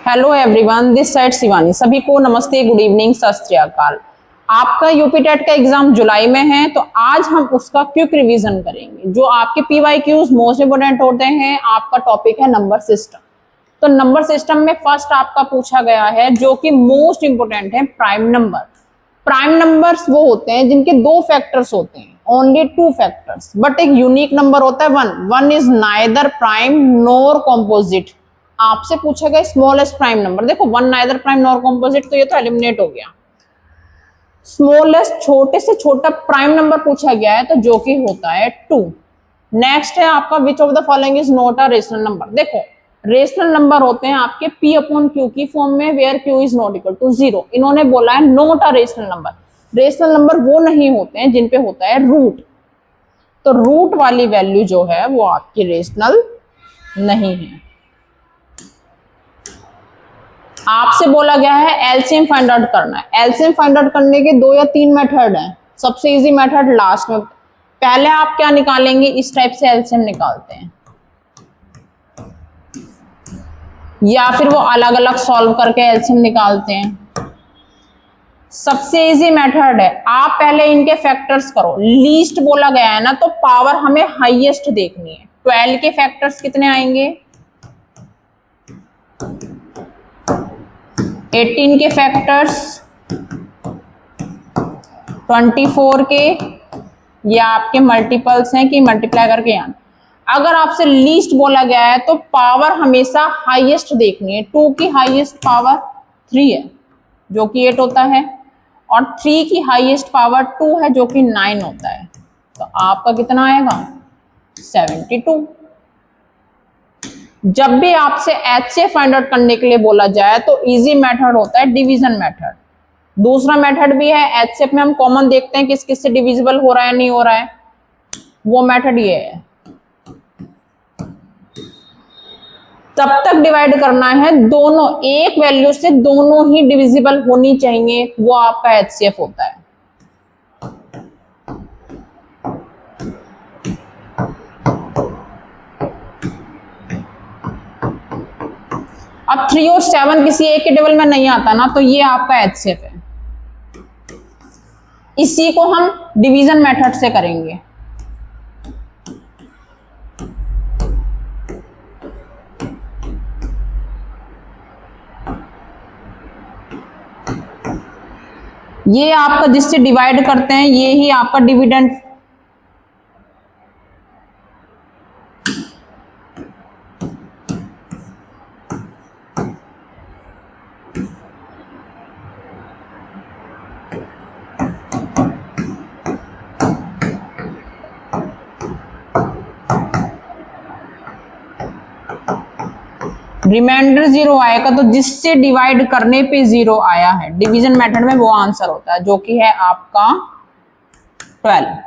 Hello everyone, this side Shivani. सभी को नमस्ते, गुड इवनिंग, सत श्री अकाल। आपका यूपी टेट का एग्जाम जुलाई में है, तो आज हम उसका क्विक रिवीजन करेंगे। जो आपके पीवाईक्यूज मोस्ट इंपोर्टेंट होते हैं, आपका टॉपिक है नंबर सिस्टम। तो नंबर सिस्टम में फर्स्ट आपका पूछा गया है, जो कि मोस्ट इंपोर्टेंट है, प्राइम नंबर। प्राइम नंबर्स वो होते हैं जिनके दो फैक्टर्स होते हैं, ओनली टू फैक्टर्स, बट एक यूनिक नंबर होता है one is neither prime nor composite. आपसे पूछा गया स्मॉलेस्ट प्राइम नंबर, देखो one neither prime nor composite, तो ये तो एलिमिनेट हो गया। स्मॉलेस्ट छोटे से छोटा प्राइम नंबर पूछा गया है, तो जो कि होता है 2। नेक्स्ट है आपका which of the following is not a rational number. देखो रेशनल नंबर होते हैं आपके P अपॉन Q की फॉर्म में, where Q is not equal to 0। इन्होंने बोला है not a rational number. Rational number वो नहीं होते हैं जिन पे होता है रूट, तो रूट वाली वैल्यू जो है वो आपकी रेशनल नहीं है। आपसे बोला गया है एलसीएम फाइंड आउट करना है। एलसीएम फाइंड आउट करने के 2 या 3 मेथड हैं। सबसे इजी मेथड लास्ट में। पहले आप क्या निकालेंगे, इस टाइप से एलसीएम निकालते हैं, या फिर वो अलग अलग सॉल्व करके एलसीएम निकालते हैं। सबसे इजी मेथड है, आप पहले इनके फैक्टर्स करो। लीस्ट बोला गया है ना, तो पावर हमें हाईएस्ट देखनी है। 12 के फैक्टर्स कितने आएंगे, 18 के फैक्टर्स, 24 के, या आपके मल्टीपल्स हैं कि मल्टीप्लाई करके आना। अगर आपसे लीस्ट बोला गया है तो पावर हमेशा हाईएस्ट देखनी है। 2 की हाईएस्ट पावर 3 है जो कि 8 होता है, और 3 की हाईएस्ट पावर 2 है जो कि 9 होता है। तो आपका कितना आएगा, 72। जब भी आपसे एचसीएफ फाइंड आउट करने के लिए बोला जाए तो इजी मेथड होता है डिवीजन मेथड। दूसरा मेथड भी है, एचसीएफ में हम कॉमन देखते हैं किस किस से डिविजिबल हो रहा है नहीं हो रहा है, वो मेथड ये है। तब तक डिवाइड करना है दोनों, एक वैल्यू से दोनों ही डिविजिबल होनी चाहिए, वो आपका एचसीएफ होता है। अब 3 और 7 किसी एक के टेबल में नहीं आता ना, तो ये आपका एचसीएफ है। इसी को हम डिवीजन मेथड से करेंगे। ये आपका जिससे डिवाइड करते हैं, ये ही आपका डिविडेंड। रिमाइंडर 0 आएगा, तो जिससे डिवाइड करने पे 0 आया है डिवीजन मेथड में, वो आंसर होता है, जो कि है आपका 12।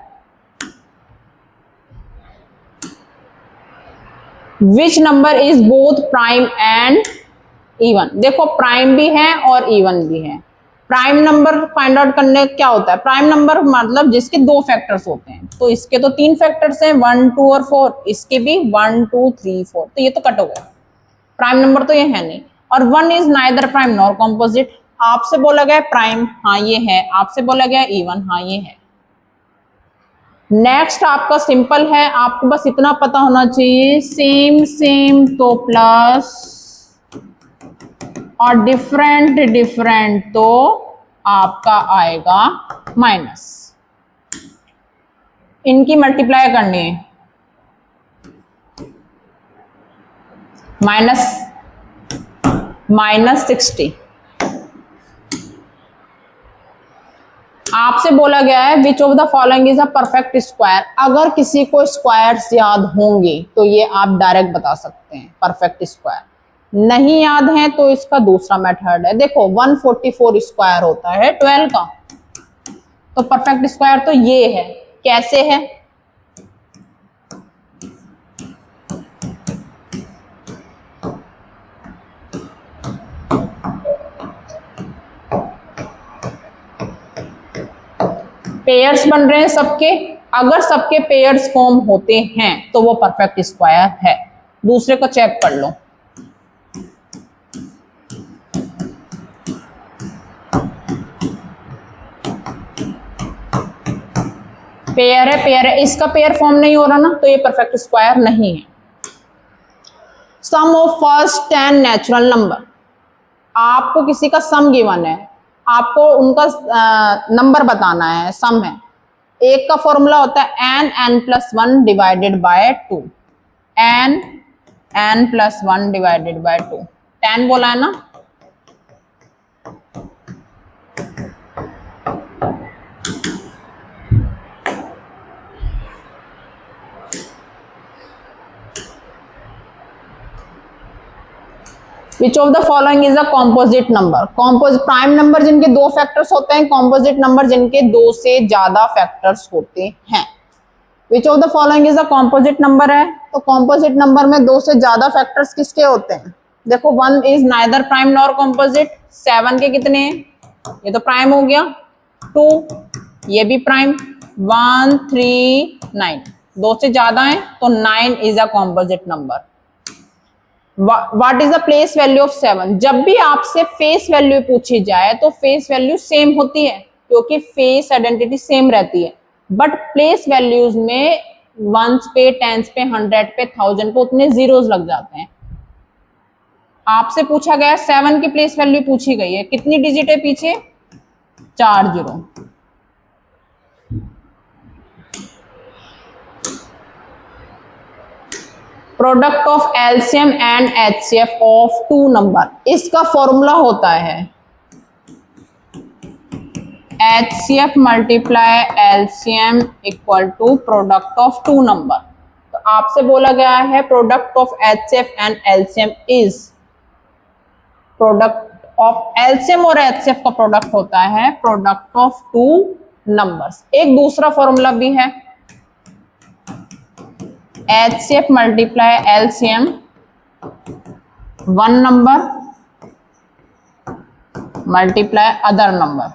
Which number is both prime and even. देखो प्राइम भी है और इवन भी है। प्राइम नंबर फाइंड आउट करने क्या होता है, प्राइम नंबर मतलब जिसके 2 फैक्टर्स होते हैं। तो इसके तो 3 फैक्टर्स हैं, 1 2 और 4। इसके भी 1 2 3 4, तो ये तो कट हो गया, प्राइम नंबर तो ये है नहीं। और 1 is neither prime nor composite. आपसे बोला गया प्राइम, हाँ ये है। आपसे बोला गया इवन, हाँ ये है। नेक्स्ट आपका सिंपल है, आपको बस इतना पता होना चाहिए, सेम सेम तो प्लस, और डिफरेंट डिफरेंट तो आपका आएगा माइनस। इनकी मल्टीप्लाई करनी है, माइनस 60। आपसे बोला गया है विच of the following is a perfect square. अगर किसी को स्क्वायर्स याद होंगे तो ये आप डायरेक्ट बता सकते हैं परफेक्ट स्क्वायर। नहीं याद है तो इसका दूसरा मेथड है। देखो 144 स्क्वायर होता है 12 का, तो परफेक्ट स्क्वायर तो ये है। कैसे है, पेयर्स बन रहे हैं सबके। अगर सबके पेयर्स फॉर्म होते हैं तो वो परफेक्ट स्क्वायर है। दूसरे को चेक कर लो। पेयर है, इसका पेयर फॉर्म नहीं हो रहा ना, तो ये परफेक्ट स्क्वायर नहीं है। सम ऑफ फर्स्ट 10 नेचुरल नंबर, आपको किसी का सम गिवन है, आपको उनका नंबर बताना है, सम है। एक का फॉर्मूला होता है n+1 divided by 2, n+1 divided by 2, 10 बोला है ना। Which of the following is a composite number? Prime number जिनके दो फैक्टर्स होते हैं, कॉम्पोजिट नंबर जिनके दो से ज्यादा फैक्टर्स होते हैं। Which of the following is a composite number है, तो कॉम्पोजिट नंबर में दो से ज्यादा फैक्टर्स किसके होते हैं? देखो 1 is neither prime nor composite, 7 के कितने हैं? ये तो प्राइम हो गया, 2 ये भी प्राइम, 1 3 9 दो से ज्यादा है, तो 9 is a composite number. What is the place value of 7? जब भी आपसे फेस वैल्यू पूछी जाए तो फेस वैल्यू सेम होती है, क्योंकि फेस आइडेंटिटी सेम रहती है, बट प्लेस वैल्यूज में वंस पे, टेंस पे, 100 पे, 1000 पे उतने जीरोस लग जाते हैं। आपसे पूछा गया 7 की प्लेस वैल्यू पूछी गई है, कितनी डिजिट है पीछे? 4 zero. Product of LCM and HCF of two number, इसका फॉर्मूला होता है HCF multiply LCM equal to product of two number. तो आपसे बोला गया है product of HCF and LCM is, product of LCM और एचसीएफ का प्रोडक्ट होता है प्रोडक्ट ऑफ टू नंबर्स। एक दूसरा फॉर्मूला भी है HCF multiply LCM one number multiply other number.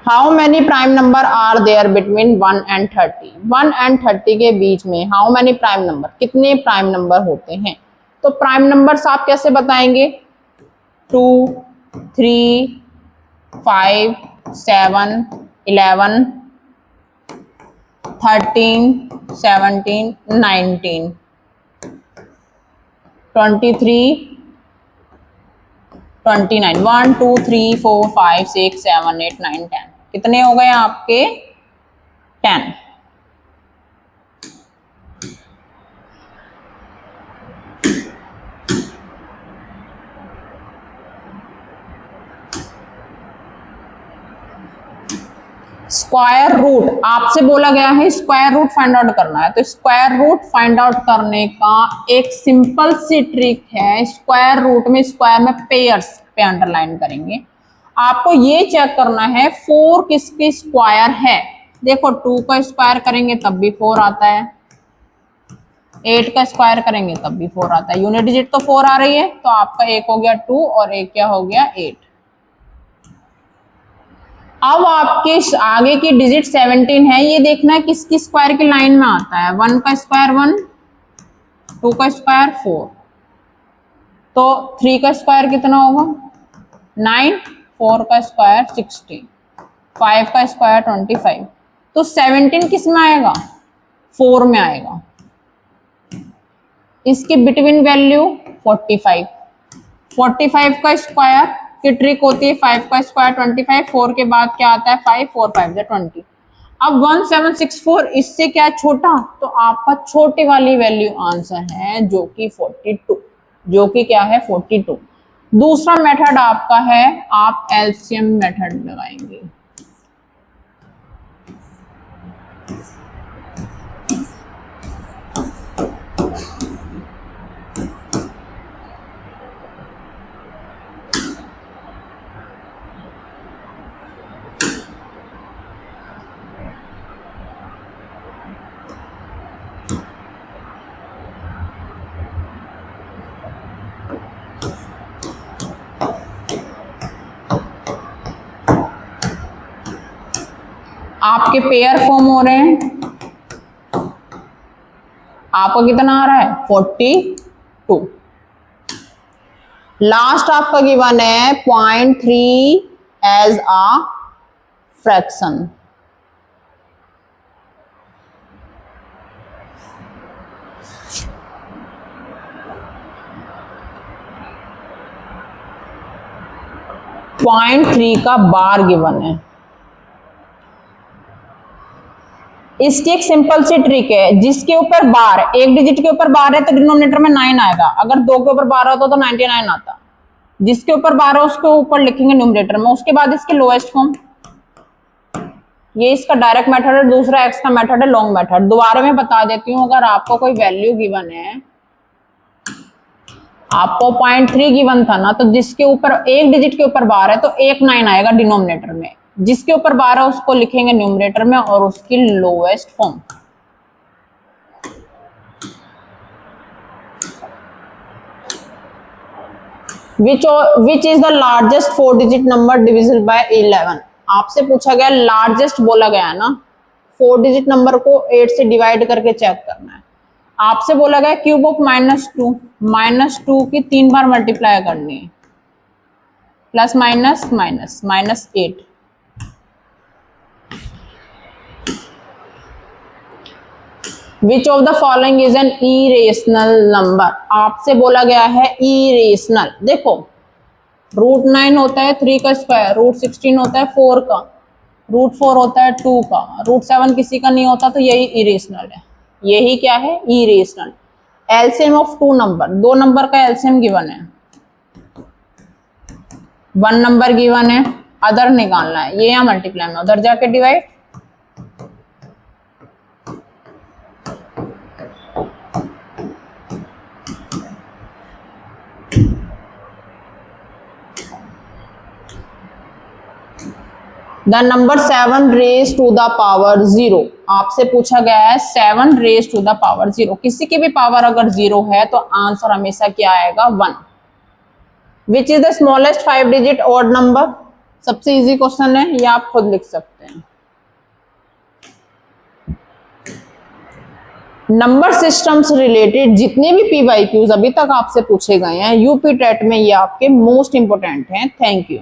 How many prime number are there between 1 and 30? 1 and 30 के बीच में हाउ मेनी प्राइम नंबर, कितने प्राइम नंबर होते हैं? तो प्राइम नंबर्स आप कैसे बताएंगे? 2 3 5 7 11 13 17 19 23 29 1 2 3 4 5 6 7 8 9 10 कितने हो गए आपके? 10। स्क्वायर रूट आपसे बोला गया है स्क्वायर रूट फाइंड आउट करना है, तो स्क्वायर रूट फाइंड आउट करने का एक सिंपल सी ट्रिक है। स्क्वायर रूट में स्क्वायर में पेयर्स पे अंडरलाइन करेंगे। आपको ये चेक करना है 4 किसकी स्क्वायर है। देखो 2 का स्क्वायर करेंगे तब भी 4 आता है, 8 का स्क्वायर करेंगे तब भी 4 आता है, यूनिट डिजिट तो 4 आ रही है, तो आपका एक हो गया 2 और एक क्या हो गया 8। अब आपके आगे की डिजिट 17 है, ये देखना है किसकी स्क्वायर की लाइन में आता है। 1 का स्क्वायर 1, 2 का स्क्वायर 4, तो 3 का स्क्वायर कितना होगा 9, 4 का स्क्वायर 60, 5 का स्क्वायर 25, तो 17 किस में आएगा 4 में आएगा। इसकी बिटवीन वैल्यू 45, 45 का स्क्वायर की ट्रिक होती है 5 का स्क्वायर 25, 4 के बाद क्या आता है 5, 4 5 20। अब 1764 इससे क्या छोटा, तो आपका छोटी वाली वैल्यू आंसर है जो कि 42, जो कि क्या है 42। दूसरा मेथड आपका है आप एलसीएम मेथड लगाएंगे। आपके पेयर फॉर्म हो रहे हैं, आपका कितना आ रहा है 42। लास्ट आपका गिवन है 0.3 एज अ फ्रैक्शन। पॉइंट 3 का बार गिवन है। इसकी एक सिंपल सी ट्रिक है, जिसके ऊपर बार, एक डिजिट के ऊपर बार है तो डिनोमिनेटर में 9 आएगा, अगर 2 के ऊपर बार होता तो 99 आता। जिसके ऊपर बार है उसके ऊपर लिखेंगे न्यूमरेटर में। उसके बाद इसके लोएस्ट फॉर्म, ये इसका डायरेक्ट मेथड है। दूसरा एक्स का मेथड है लॉन्ग मेथड। दोबारा मैं बता देती हूँ, अगर आपको कोई वैल्यू गिवन है, आपको 0.3 गिवन था ना, तो जिसके ऊपर एक डिजिट के ऊपर बार है तो 19 आएगा डिनोमिनेटर में। जिसके ऊपर बार है उसको लिखेंगे न्यूमरेटर में और उसकी lowest form. Which is the largest 4 digit number divisible by 11। आपसे पूछा गया, लार्जेस्ट बोला गया है ना, 4 डिजिट नंबर को 8 से डिवाइड करके चेक करना है। आपसे बोला गया क्यूब ऑफ -2 की 3 बार मल्टीप्लाई करनी है, plus minus minus -8। Which of the following is an irrational number. आपसे बोला गया है इरेशनल। देखो, √9 होता है 3 का स्क्वायर, √16 होता है 4 का, √4 होता है 2 का, √7 किसी का नहीं होता, तो यही इरेशनल है। यही क्या है? Irrational. LCM of 2 number, 2 number का एलसीएम गिवन है, 1 नंबर गिवन है, अदर निकालना है। ये यहाँ मल्टीप्लाई में, उधर जाके divide. The number 7 raise to the power 0। आपसे पूछा गया है 7 रेज टू द पावर 0। किसी की भी पावर अगर 0 है तो आंसर हमेशा क्या आएगा? 1। Which is the smallest 5 digit odd number. सबसे इजी क्वेश्चन है, ये आप खुद लिख सकते हैं। नंबर सिस्टम से रिलेटेड जितने भी PYQs अभी तक आपसे पूछे गए हैं यूपी टेट में, ये आपके मोस्ट इंपोर्टेंट हैं। Thank you.